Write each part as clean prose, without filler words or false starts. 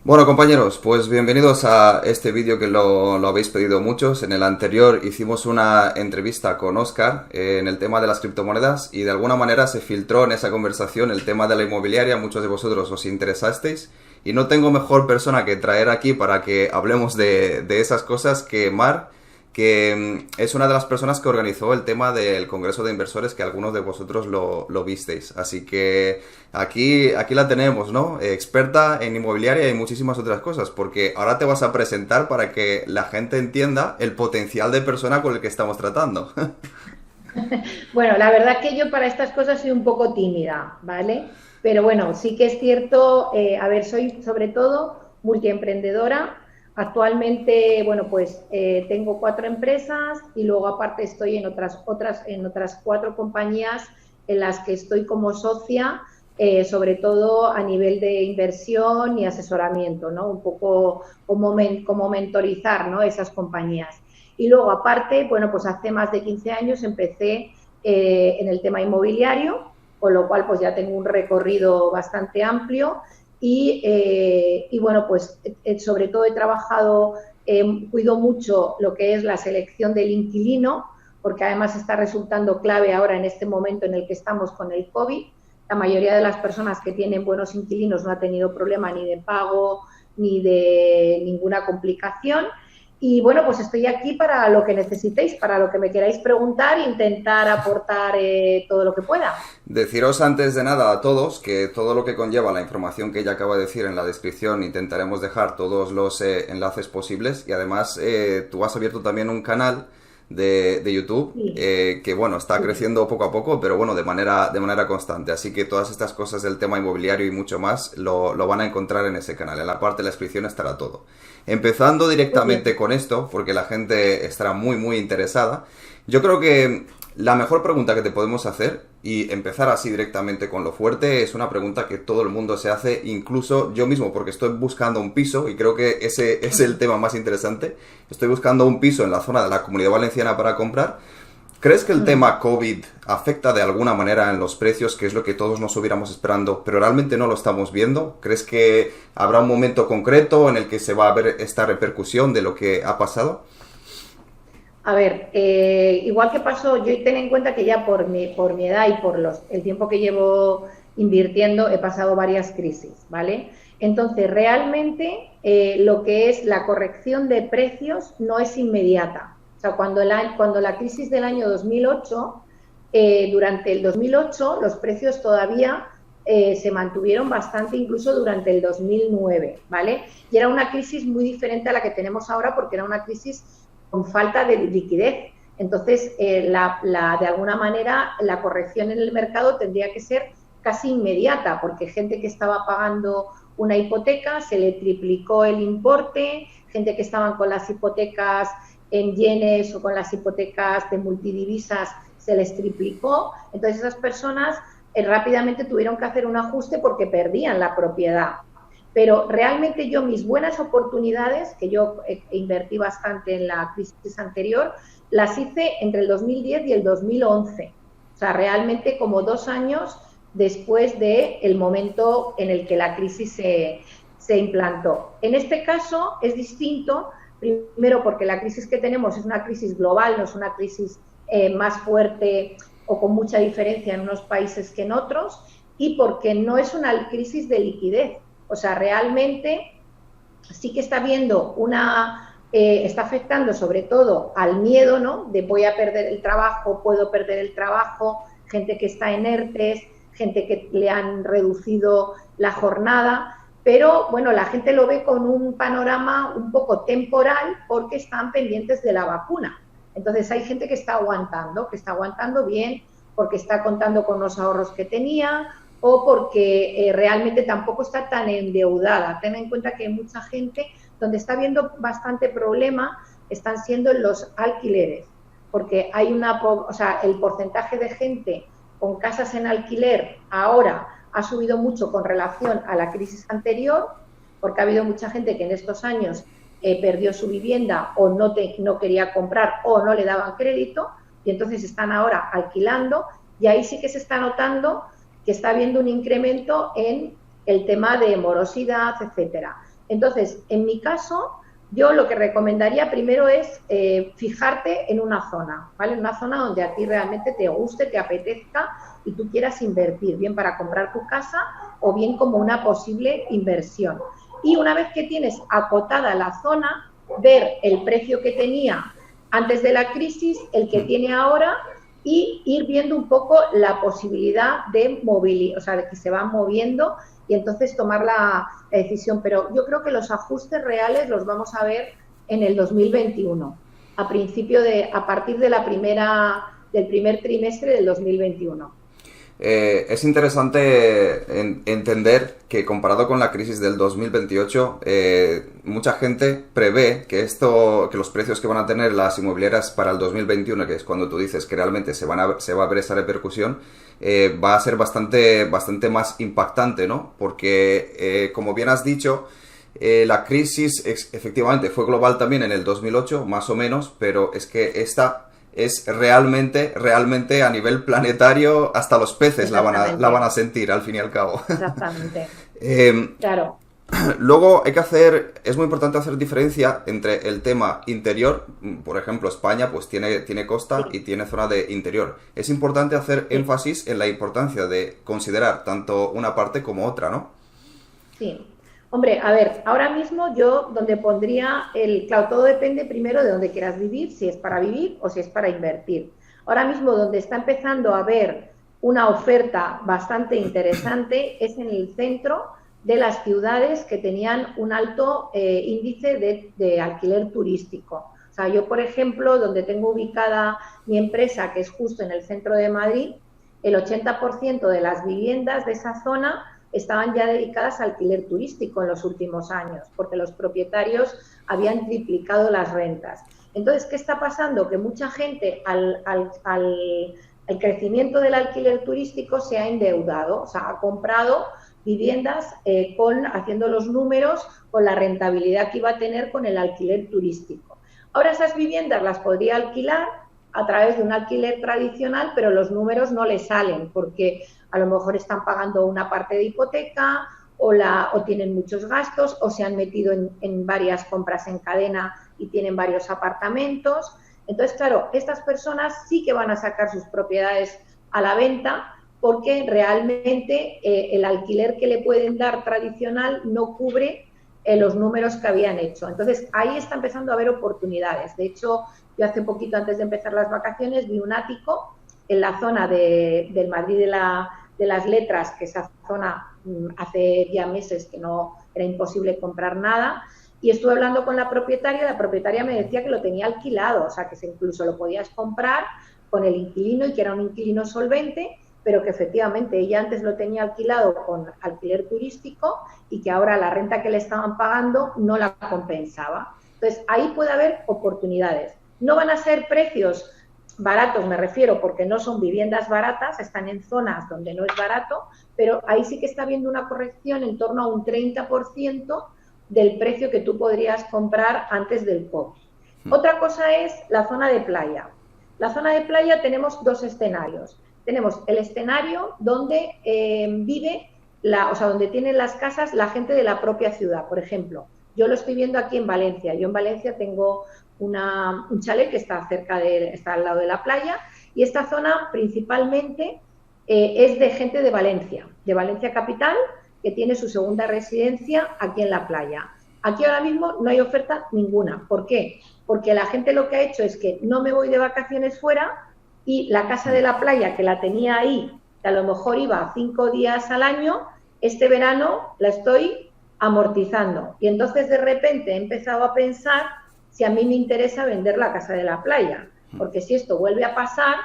Bueno, compañeros, pues bienvenidos a este vídeo que lo habéis pedido muchos. En el anterior hicimos una entrevista con Oscar en el tema de las criptomonedas y de alguna manera se filtró en esa conversación el tema de la inmobiliaria. Muchos de vosotros os interesasteis y no tengo mejor persona que traer aquí para que hablemos de esas cosas que Mar, que es una de las personas que organizó el tema del Congreso de Inversores, que algunos de vosotros lo visteis. Así que aquí la tenemos, ¿no? Experta en inmobiliaria y muchísimas otras cosas, porque ahora te vas a presentar para que la gente entienda el potencial de persona con el que estamos tratando. Bueno, la verdad es que yo para estas cosas soy un poco tímida, ¿vale? Pero bueno, sí que es cierto, a ver, soy sobre todo multiemprendedora. Actualmente, bueno, pues tengo 4 empresas y luego aparte estoy en otras 4 compañías en las que estoy como socia, sobre todo a nivel de inversión y asesoramiento, ¿no? Un poco como mentorizar, ¿no? Esas compañías. Y luego, aparte, bueno, pues hace más de 15 años empecé en el tema inmobiliario, con lo cual pues ya tengo un recorrido bastante amplio y bueno, pues sobre todo he trabajado, cuido mucho lo que es la selección del inquilino, porque además está resultando clave ahora en este momento en el que estamos con el COVID. La mayoría de las personas que tienen buenos inquilinos no ha tenido problema ni de pago ni de ninguna complicación. Y bueno, pues estoy aquí para lo que necesitéis, para lo que me queráis preguntar, intentar aportar todo lo que pueda. Deciros antes de nada a todos que todo lo que conlleva la información que ella acaba de decir en la descripción intentaremos dejar todos los enlaces posibles y además tú has abierto también un canal de YouTube Sí, que bueno, está sí. creciendo poco a poco, pero bueno, de manera constante. Así que todas estas cosas del tema inmobiliario y mucho más lo van a encontrar en ese canal. En la parte de la descripción estará todo. Empezando Muy directamente bien. con esto, porque la gente estará muy interesada. Yo creo que la mejor pregunta que te podemos hacer, y empezar así directamente con lo fuerte, es una pregunta que todo el mundo se hace, incluso yo mismo, porque estoy buscando un piso, y creo que ese es el tema más interesante. Estoy buscando un piso en la zona de la Comunidad Valenciana para comprar. ¿Crees que el tema COVID afecta de alguna manera en los precios, que es lo que todos nos hubiéramos esperando, pero realmente no lo estamos viendo? ¿Crees que habrá un momento concreto en el que se va a ver esta repercusión de lo que ha pasado? A ver, igual que pasó, yo ten en cuenta que ya por mi edad y por el tiempo que llevo invirtiendo he pasado varias crisis, ¿vale? Entonces, realmente lo que es la corrección de precios no es inmediata. O sea, cuando la crisis del año 2008, durante el 2008 los precios todavía se mantuvieron bastante, incluso durante el 2009, ¿vale? Y era una crisis muy diferente a la que tenemos ahora porque era una crisis con falta de liquidez. Entonces, de alguna manera, la corrección en el mercado tendría que ser casi inmediata, porque gente que estaba pagando una hipoteca se le triplicó el importe, gente que estaban con las hipotecas en yenes o con las hipotecas de multidivisas se les triplicó. Entonces, esas personas rápidamente tuvieron que hacer un ajuste porque perdían la propiedad. Pero realmente yo mis buenas oportunidades, que yo invertí bastante en la crisis anterior, las hice entre el 2010 y el 2011. O sea, realmente como 2 años después del momento en el que la crisis se implantó. En este caso es distinto, primero porque la crisis que tenemos es una crisis global, no es una crisis más fuerte o con mucha diferencia en unos países que en otros, y porque no es una crisis de liquidez. O sea, realmente sí que está viendo está afectando sobre todo al miedo, ¿no? De voy a perder el trabajo, puedo perder el trabajo, gente que está en ERTES, gente que le han reducido la jornada, pero bueno, la gente lo ve con un panorama un poco temporal porque están pendientes de la vacuna. Entonces hay gente que está aguantando bien, porque está contando con los ahorros que tenía, o porque realmente tampoco está tan endeudada. Ten en cuenta que hay mucha gente donde está habiendo bastante problema están siendo los alquileres, porque hay o sea, el porcentaje de gente con casas en alquiler ahora ha subido mucho con relación a la crisis anterior, porque ha habido mucha gente que en estos años perdió su vivienda o no quería comprar o no le daban crédito, y entonces están ahora alquilando, y ahí sí que se está notando que está habiendo un incremento en el tema de morosidad, etcétera. Entonces, en mi caso, yo lo que recomendaría primero es fijarte en una zona, ¿vale? En una zona donde a ti realmente te guste, te apetezca y tú quieras invertir, bien para comprar tu casa o bien como una posible inversión. Y una vez que tienes acotada la zona, ver el precio que tenía antes de la crisis, el que tiene ahora y ir viendo un poco la posibilidad de movilidad, o sea, de que se van moviendo y entonces tomar la decisión. Pero yo creo que los ajustes reales los vamos a ver en el 2021, a partir de del primer trimestre del 2021. Es interesante entender que comparado con la crisis del 2028, mucha gente prevé que que los precios que van a tener las inmobiliarias para el 2021, que es cuando tú dices que realmente se va a ver esa repercusión, va a ser bastante más impactante, ¿no? Porque, como bien has dicho, la crisis efectivamente fue global también en el 2008, más o menos, pero es que esta es realmente a nivel planetario, hasta los peces la van a sentir al fin y al cabo. Exactamente. Claro. Luego es muy importante hacer diferencia entre el tema interior, por ejemplo, España pues tiene costa y tiene zona de interior. Es importante hacer énfasis en la importancia de considerar tanto una parte como otra, ¿no? Sí. Hombre, a ver, ahora mismo yo donde pondría claro, todo depende primero de dónde quieras vivir, si es para vivir o si es para invertir. Ahora mismo donde está empezando a haber una oferta bastante interesante es en el centro de las ciudades que tenían un alto índice de alquiler turístico. O sea, yo, por ejemplo, donde tengo ubicada mi empresa, que es justo en el centro de Madrid, el 80% de las viviendas de esa zona estaban ya dedicadas al alquiler turístico en los últimos años, porque los propietarios habían triplicado las rentas. Entonces, ¿qué está pasando? Que mucha gente al crecimiento del alquiler turístico se ha endeudado, o sea, ha comprado viviendas haciendo los números con la rentabilidad que iba a tener con el alquiler turístico. Ahora esas viviendas las podría alquilar a través de un alquiler tradicional, pero los números no le salen porque a lo mejor están pagando una parte de hipoteca o tienen muchos gastos o se han metido en varias compras en cadena y tienen varios apartamentos. Entonces, claro, estas personas sí que van a sacar sus propiedades a la venta porque realmente el alquiler que le pueden dar tradicional no cubre los números que habían hecho. Entonces, ahí está empezando a haber oportunidades. De hecho, yo hace poquito, antes de empezar las vacaciones, vi un ático en la zona del Madrid de las Letras, que esa zona hace ya meses que no era imposible comprar nada, y estuve hablando con la propietaria me decía que lo tenía alquilado, o sea, que incluso lo podías comprar con el inquilino y que era un inquilino solvente, pero que efectivamente ella antes lo tenía alquilado con alquiler turístico y que ahora la renta que le estaban pagando no la compensaba. Entonces, ahí puede haber oportunidades. No van a ser precios baratos, me refiero, porque no son viviendas baratas, están en zonas donde no es barato, pero ahí sí que está habiendo una corrección en torno a un 30% del precio que tú podrías comprar antes del COVID. Otra cosa es la zona de playa. La zona de playa tenemos dos escenarios. Tenemos el escenario donde vive, donde tienen las casas la gente de la propia ciudad. Por ejemplo, yo lo estoy viendo aquí en Valencia. Yo en Valencia tengo un chalet que está está al lado de la playa, y esta zona principalmente es de gente de Valencia capital, que tiene su segunda residencia aquí en la playa. Aquí ahora mismo no hay oferta ninguna. ¿Por qué? Porque la gente lo que ha hecho es que no me voy de vacaciones fuera y la casa de la playa que la tenía ahí, que a lo mejor iba 5 días al año, este verano la estoy amortizando. Y entonces de repente he empezado a pensar si a mí me interesa vender la casa de la playa, porque si esto vuelve a pasar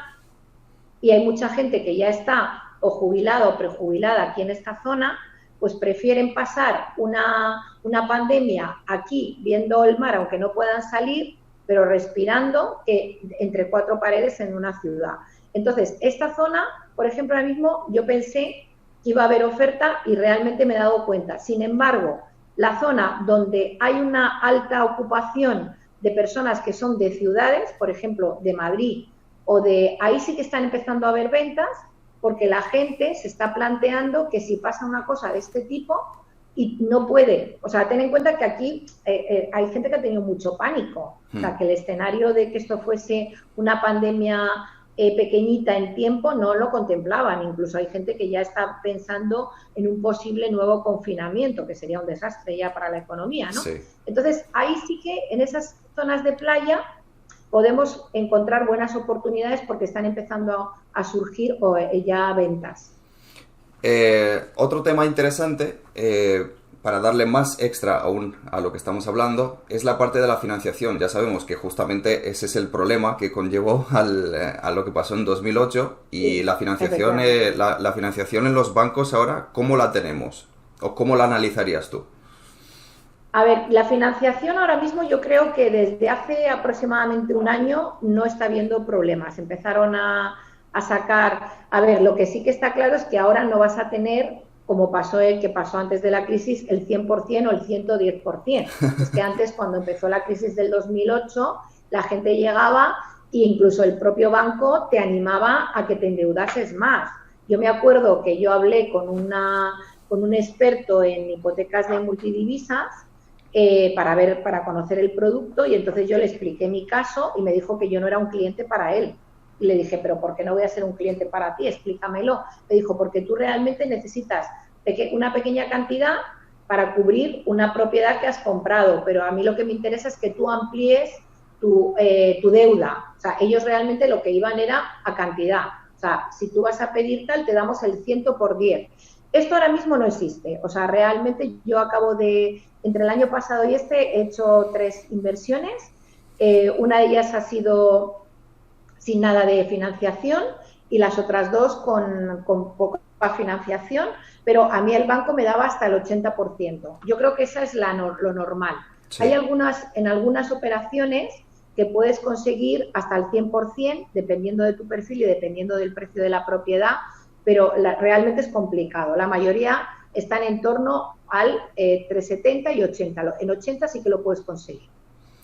y hay mucha gente que ya está o jubilada o prejubilada aquí en esta zona, pues prefieren pasar una pandemia aquí viendo el mar, aunque no puedan salir, pero respirando, que entre 4 paredes en una ciudad. Entonces, esta zona, por ejemplo, ahora mismo yo pensé que iba a haber oferta y realmente me he dado cuenta. Sin embargo, la zona donde hay una alta ocupación de personas que son de ciudades, por ejemplo, de Madrid, ahí sí que están empezando a haber ventas, porque la gente se está planteando que si pasa una cosa de este tipo, y no puede. O sea, ten en cuenta que aquí hay gente que ha tenido mucho pánico. O sea, que el escenario de que esto fuese una pandemia pequeñita en tiempo no lo contemplaban. Incluso hay gente que ya está pensando en un posible nuevo confinamiento, que sería un desastre ya para la economía, ¿no? Sí. Entonces, ahí sí que en esas zonas de playa podemos encontrar buenas oportunidades porque están empezando a surgir ya ventas. Otro tema interesante, para darle más extra aún a lo que estamos hablando, es la parte de la financiación. Ya sabemos que justamente ese es el problema que conllevó a lo que pasó en 2008 y Sí, la financiación, efectivamente. la financiación en los bancos ahora, ¿cómo la tenemos? ¿O cómo la analizarías tú? A ver, la financiación ahora mismo yo creo que desde hace aproximadamente un año no está habiendo problemas. Empezaron a sacar, a ver, lo que sí que está claro es que ahora no vas a tener, como pasó el que pasó antes de la crisis, el 100% o el 110%. Es que antes, cuando empezó la crisis del 2008, la gente llegaba e incluso el propio banco te animaba a que te endeudases más. Yo me acuerdo que yo hablé con un experto en hipotecas de multidivisas para conocer el producto y entonces yo le expliqué mi caso y me dijo que yo no era un cliente para él. Y le dije, pero ¿por qué no voy a ser un cliente para ti? Explícamelo. Me dijo, porque tú realmente necesitas una pequeña cantidad para cubrir una propiedad que has comprado, pero a mí lo que me interesa es que tú amplíes tu deuda. O sea, ellos realmente lo que iban era a cantidad. O sea, si tú vas a pedir tal, te damos el 100 por 10. Esto ahora mismo no existe. O sea, realmente yo acabo de, entre el año pasado y este, he hecho 3 inversiones. Una de ellas ha sido sin nada de financiación y las otras 2 con poca financiación, pero a mí el banco me daba hasta el 80%. Yo creo que esa es lo normal. Sí. Hay en algunas operaciones que puedes conseguir hasta el 100%, dependiendo de tu perfil y dependiendo del precio de la propiedad, pero realmente es complicado. La mayoría están en torno al 370 y 80. En 80 sí que lo puedes conseguir.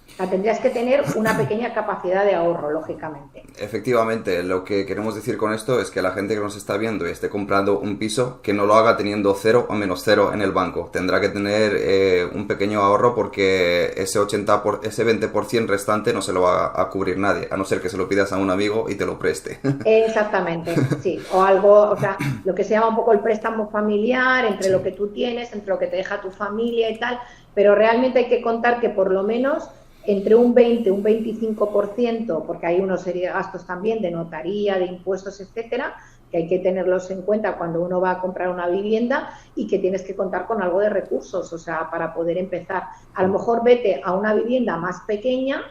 O sea, tendrías que tener una pequeña capacidad de ahorro, lógicamente. Efectivamente, lo que queremos decir con esto es que la gente que nos está viendo y esté comprando un piso, que no lo haga teniendo 0 o menos 0 en el banco. Tendrá que tener un pequeño ahorro porque ese 20% restante no se lo va a cubrir nadie, a no ser que se lo pidas a un amigo y te lo preste. Exactamente, sí. O algo, o sea, lo que se llama un poco el préstamo familiar, entre Sí. lo que tú tienes, entre lo que te deja tu familia y tal, pero realmente hay que contar que por lo menos entre un 20 un 25%, porque hay unos serie de gastos también de notaría, de impuestos, etcétera, que hay que tenerlos en cuenta cuando uno va a comprar una vivienda y que tienes que contar con algo de recursos, o sea, para poder empezar. A lo mejor vete a una vivienda más pequeña,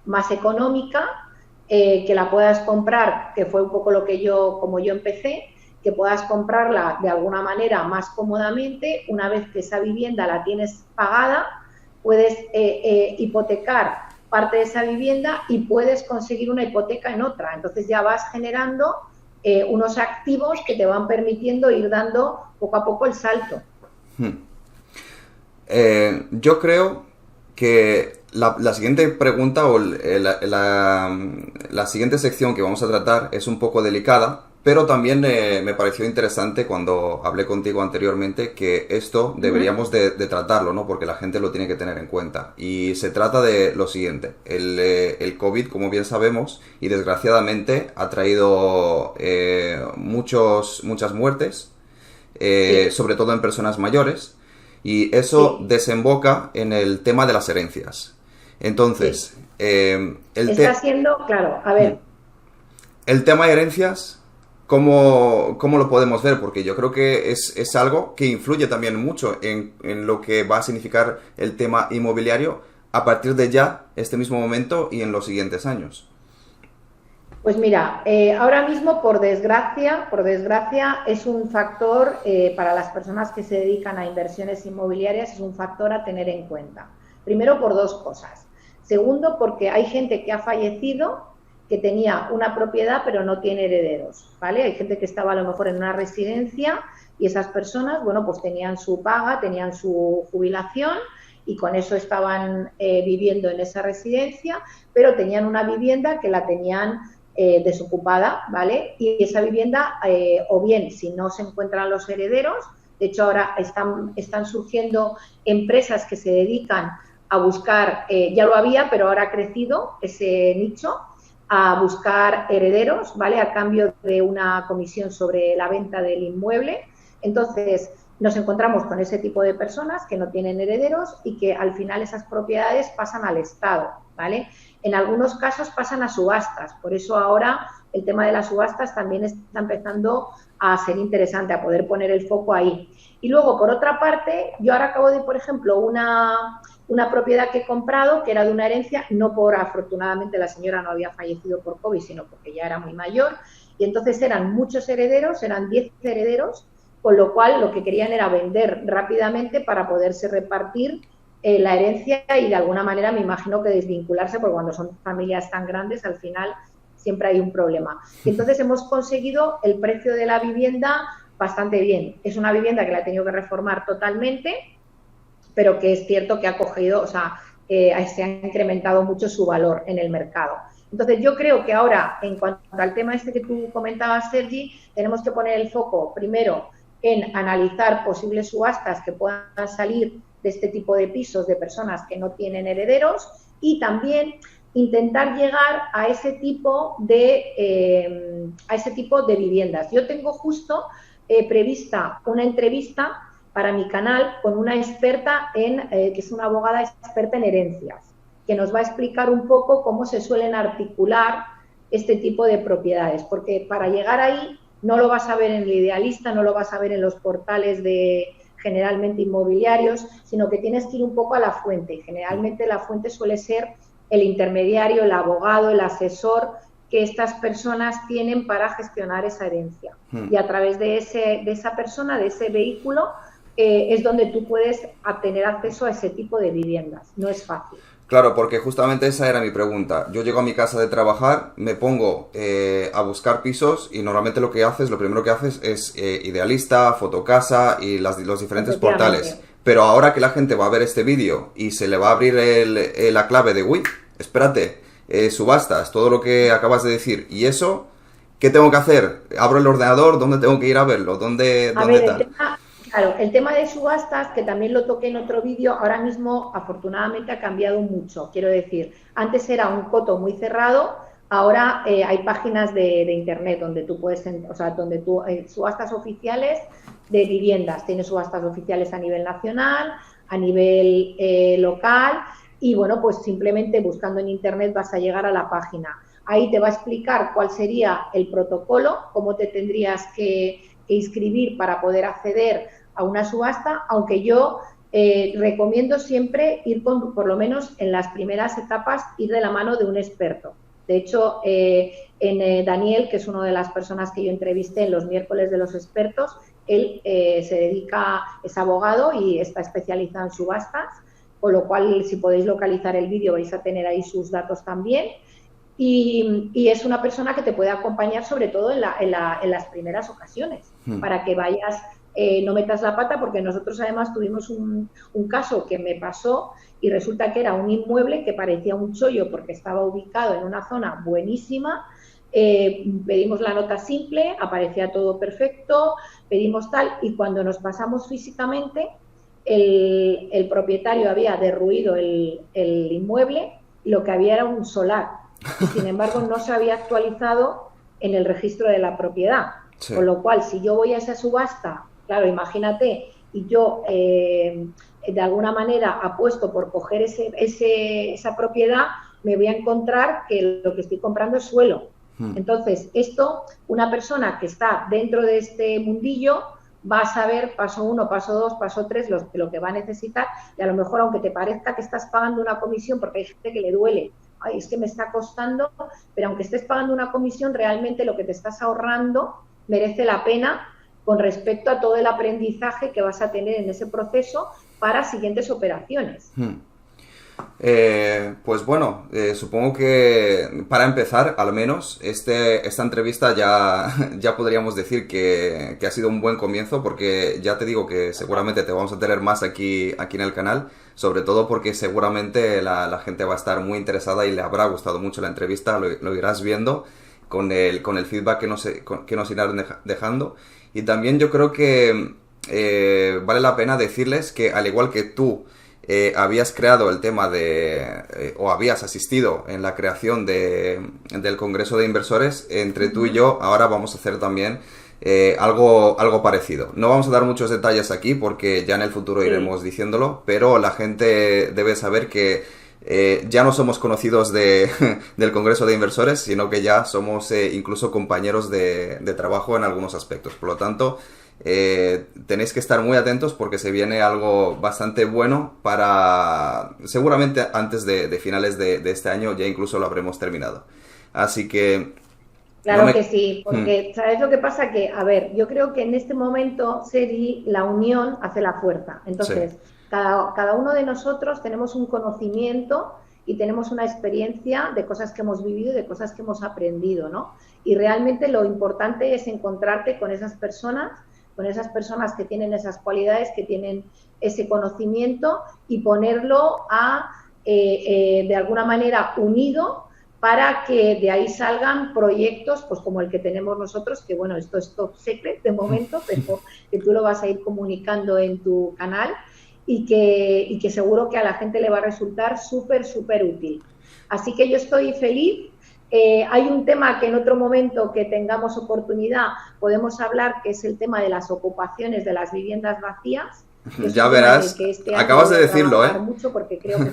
más económica, que la puedas comprar, que fue un poco como yo empecé, que puedas comprarla de alguna manera más cómodamente. Una vez que esa vivienda la tienes pagada, puedes hipotecar parte de esa vivienda y puedes conseguir una hipoteca en otra. Entonces ya vas generando unos activos que te van permitiendo ir dando poco a poco el salto. Yo creo que la siguiente pregunta o la siguiente sección que vamos a tratar es un poco delicada, pero también me pareció interesante cuando hablé contigo anteriormente que esto deberíamos de tratarlo, ¿no? Porque la gente lo tiene que tener en cuenta. Y se trata de lo siguiente. El COVID, como bien sabemos, y desgraciadamente ha traído muchas muertes, Sí, sobre todo en personas mayores, y eso sí, desemboca en el tema de las herencias. sí. Entonces, Está siendo, claro, a ver, el tema de herencias, ¿cómo lo podemos ver? Porque yo creo que es algo que influye también mucho en lo que va a significar el tema inmobiliario a partir de ya, este mismo momento y en los siguientes años. pues mira, ahora mismo, por desgracia, es un factor para las personas que se dedican a inversiones inmobiliarias, es un factor a tener en cuenta. Primero, por 2 cosas. Segundo, porque hay gente que ha fallecido que tenía una propiedad pero no tiene herederos, ¿vale? Hay gente que estaba a lo mejor en una residencia y esas personas, bueno, pues tenían su paga, tenían su jubilación y con eso estaban viviendo en esa residencia, pero tenían una vivienda que la tenían desocupada, ¿vale? Y esa vivienda, o bien, si no se encuentran los herederos, De hecho, ahora están surgiendo empresas que se dedican a buscar, ya lo había, pero ahora ha crecido ese nicho, a buscar herederos, ¿vale? A cambio de una comisión sobre la venta del inmueble. Entonces, nos encontramos con ese tipo de personas que no tienen herederos y que al final esas propiedades pasan al Estado, ¿vale? En algunos casos pasan a subastas, por eso ahora el tema de las subastas también está empezando a ser interesante, a poder poner el foco ahí. Y luego, por otra parte, yo ahora acabo de, por ejemplo, una propiedad que he comprado, que era de una herencia, no por, afortunadamente, la señora no había fallecido por COVID, sino porque ya era muy mayor, y entonces eran muchos herederos, eran 10 herederos, con lo cual lo que querían era vender rápidamente para poderse repartir la herencia y de alguna manera me imagino que desvincularse, porque cuando son familias tan grandes al final siempre hay un problema. Y entonces hemos conseguido el precio de la vivienda bastante bien. Es una vivienda que la he tenido que reformar totalmente, pero que es cierto que ha cogido, o sea, se ha incrementado mucho su valor en el mercado. Entonces yo creo que ahora, en cuanto al tema este que tú comentabas, Sergi, tenemos que poner el foco primero en analizar posibles subastas que puedan salir de este tipo de pisos de personas que no tienen herederos y también intentar llegar a ese tipo de viviendas. Yo tengo justo prevista una entrevista para mi canal con una experta que es una abogada experta en herencias, que nos va a explicar un poco cómo se suelen articular este tipo de propiedades, porque para llegar ahí no lo vas a ver en el Idealista, no lo vas a ver en los portales generalmente inmobiliarios, sino que tienes que ir un poco a la fuente, y generalmente la fuente suele ser el intermediario, el abogado, el asesor que estas personas tienen para gestionar esa herencia. Y a través de esa persona, de ese vehículo, es donde tú puedes tener acceso a ese tipo de viviendas. No es fácil. Claro, porque justamente esa era mi pregunta. Yo llego a mi casa de trabajar, me pongo a buscar pisos y normalmente lo primero que haces es Idealista, Fotocasa y los diferentes portales. Pero ahora que la gente va a ver este vídeo y se le va a abrir la clave de, uy, espérate, subastas, todo lo que acabas de decir, y eso, ¿qué tengo que hacer? ¿Abro el ordenador? ¿Dónde tengo que ir a verlo? ¿Dónde tal? Claro, el tema de subastas, que también lo toqué en otro vídeo, ahora mismo afortunadamente ha cambiado mucho. Quiero decir, antes era un coto muy cerrado, ahora hay páginas de internet donde tú puedes, subastas oficiales de viviendas, tienes subastas oficiales a nivel nacional, a nivel local y bueno, pues simplemente buscando en internet vas a llegar a la página. Ahí te va a explicar cuál sería el protocolo, cómo te tendrías que inscribir para poder acceder a una subasta, aunque yo recomiendo siempre ir por lo menos en las primeras etapas, ir de la mano de un experto. De hecho, Daniel, que es una de las personas que yo entrevisté en los miércoles de los expertos, él es abogado y está especializado en subastas, con lo cual si podéis localizar el vídeo vais a tener ahí sus datos también. Y es una persona que te puede acompañar sobre todo en las primeras ocasiones, para que vayas, no metas la pata, porque nosotros además tuvimos un caso que me pasó y resulta que era un inmueble que parecía un chollo porque estaba ubicado en una zona buenísima. Pedimos la nota simple, aparecía todo perfecto, pedimos tal, y cuando nos pasamos físicamente, el propietario había derruido el inmueble y lo que había era un solar. Y sin embargo no se había actualizado en el registro de la propiedad. Sí. Con lo cual, si yo voy a esa subasta, claro, imagínate, y yo de alguna manera apuesto por coger esa propiedad, me voy a encontrar que lo que estoy comprando es suelo. Entonces, esto, una persona que está dentro de este mundillo va a saber paso 1, paso 2, paso 3, lo que va a necesitar, y a lo mejor, aunque te parezca que estás pagando una comisión, porque hay gente que le duele, ay, es que me está costando, pero aunque estés pagando una comisión, realmente lo que te estás ahorrando merece la pena con respecto a todo el aprendizaje que vas a tener en ese proceso para siguientes operaciones. Pues bueno, supongo que para empezar, al menos, esta entrevista ya podríamos decir que ha sido un buen comienzo, porque ya te digo que seguramente te vamos a tener más aquí en el canal, sobre todo porque seguramente la gente va a estar muy interesada y le habrá gustado mucho la entrevista, lo irás viendo con el feedback que nos irán dejando. Y también yo creo que vale la pena decirles que al igual que tú habías creado el tema o habías asistido en la creación del Congreso de Inversores, entre tú y yo ahora vamos a hacer también algo parecido. No vamos a dar muchos detalles aquí porque ya en el futuro iremos diciéndolo, pero la gente debe saber que ya no somos conocidos del Congreso de Inversores, sino que ya somos incluso compañeros de trabajo en algunos aspectos. Por lo tanto, tenéis que estar muy atentos porque se viene algo bastante bueno para seguramente antes de finales de este año, ya incluso lo habremos terminado. Así que... Claro que sí, porque ¿sabes lo que pasa? Que, a ver, yo creo que en este momento, Sergi, la unión hace la fuerza. Entonces, cada uno de nosotros tenemos un conocimiento y tenemos una experiencia de cosas que hemos vivido y de cosas que hemos aprendido, ¿no? Y realmente lo importante es encontrarte con esas personas que tienen esas cualidades, que tienen ese conocimiento y ponerlo de alguna manera unido para que de ahí salgan proyectos pues como el que tenemos nosotros, que bueno, esto es top secret de momento, pero que tú lo vas a ir comunicando en tu canal y que seguro que a la gente le va a resultar súper, súper útil. Así que yo estoy feliz. Hay un tema que en otro momento que tengamos oportunidad podemos hablar, que es el tema de las ocupaciones de las viviendas vacías. Ya verás, acabas de decirlo, mucho porque creo que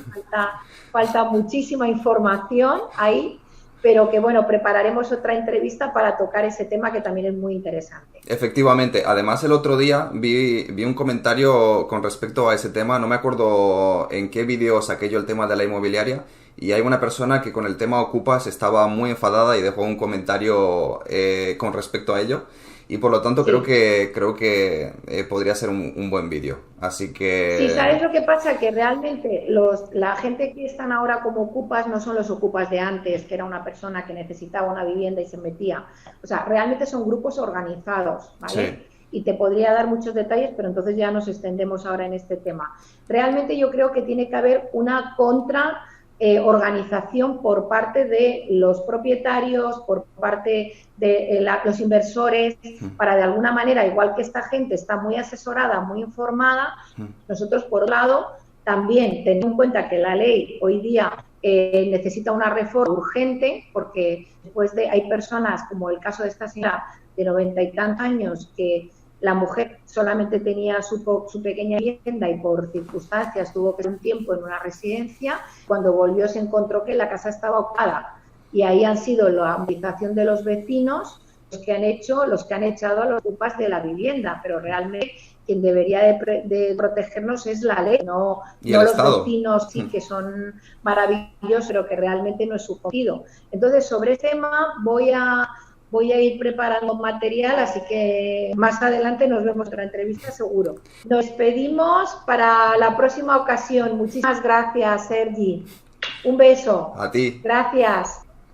falta muchísima información ahí, pero que bueno, prepararemos otra entrevista para tocar ese tema que también es muy interesante. Efectivamente, además el otro día vi un comentario con respecto a ese tema, no me acuerdo en qué vídeo saqué yo el tema de la inmobiliaria, y hay una persona que con el tema Ocupas estaba muy enfadada y dejó un comentario con respecto a ello. Y por lo tanto creo que podría ser un buen vídeo. Así que... Sí, ¿sabes lo que pasa? Que realmente la gente que están ahora como ocupas no son los ocupas de antes, que era una persona que necesitaba una vivienda y se metía. O sea, realmente son grupos organizados, ¿vale? Sí. Y te podría dar muchos detalles, pero entonces ya nos extendemos ahora en este tema. Realmente yo creo que tiene que haber una organización por parte de los propietarios, por parte de los inversores, para de alguna manera, igual que esta gente está muy asesorada, muy informada, nosotros por un lado también teniendo en cuenta que la ley hoy día necesita una reforma urgente, porque hay personas como el caso de esta señora de 90 y tantos años que la mujer solamente tenía su pequeña vivienda y por circunstancias tuvo que estar un tiempo en una residencia. Cuando volvió se encontró que la casa estaba ocupada y ahí han sido la movilización de los vecinos los que han echado a los ocupas de la vivienda, pero realmente quien debería de protegernos es la ley, no los vecinos, sí, que son maravillosos, pero que realmente no es su cometido. Entonces, sobre ese tema voy a ir preparando material, así que más adelante nos vemos en la entrevista seguro. Nos despedimos para la próxima ocasión. Muchísimas gracias, Sergi. Un beso. A ti. Gracias.